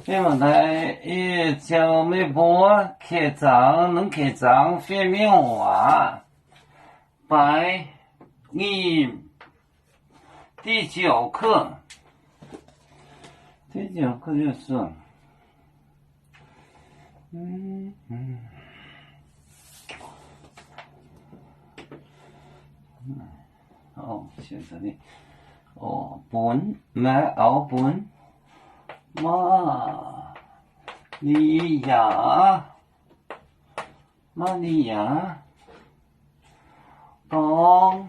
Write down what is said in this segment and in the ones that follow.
这么来一叫微博开张能开张发明话白你第9课，第9课就是现在的本买澳本玛利亚当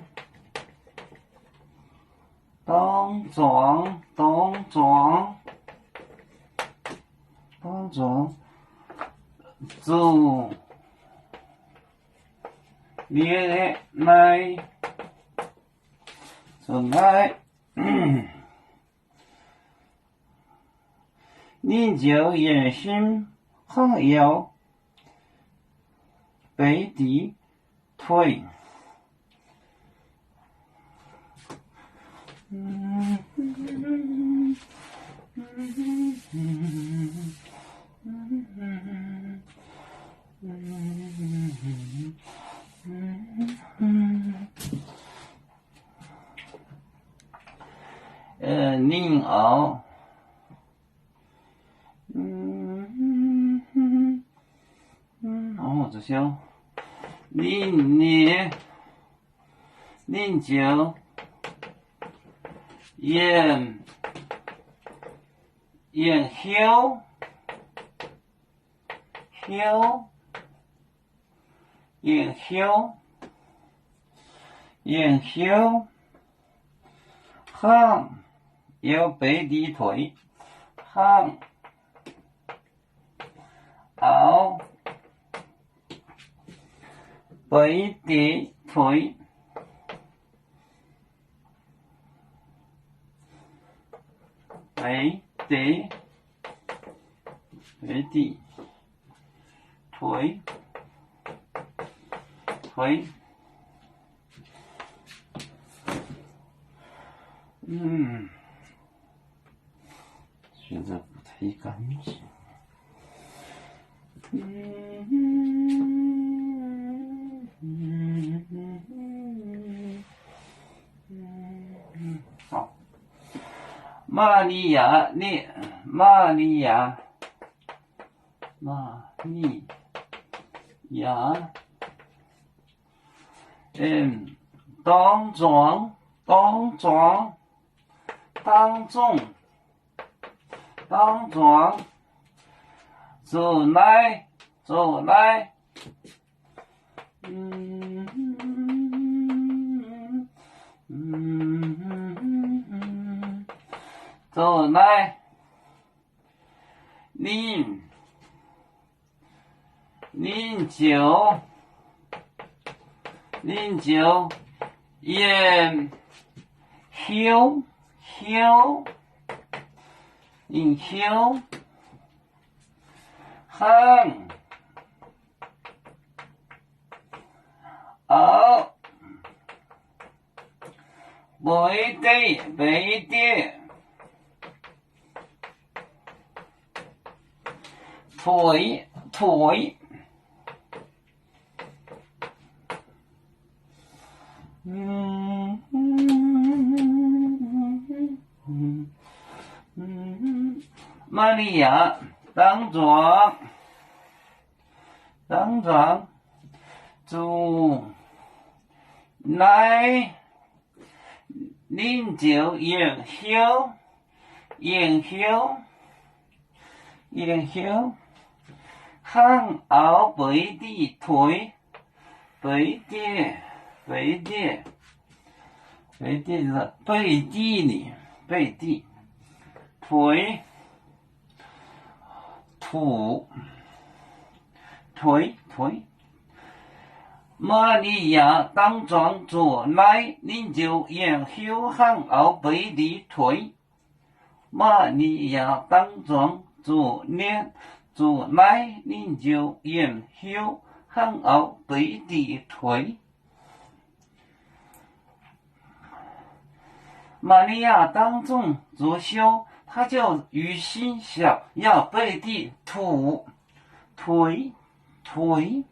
庄做恋爱你就也心想要背底退。宁熬这些您就研究行要背地退行熬背地退背地退现在不太干净。好，玛利亚当庄走来您就研究行熬背地退玛利亚当庄主来您就研究行熬背地退背地是背地里退玛利亚当庄主来您就研究行熬背地退玛利亚当庄主来您就研究行熬背地退玛利亚当众著羞他就于心想要背地退。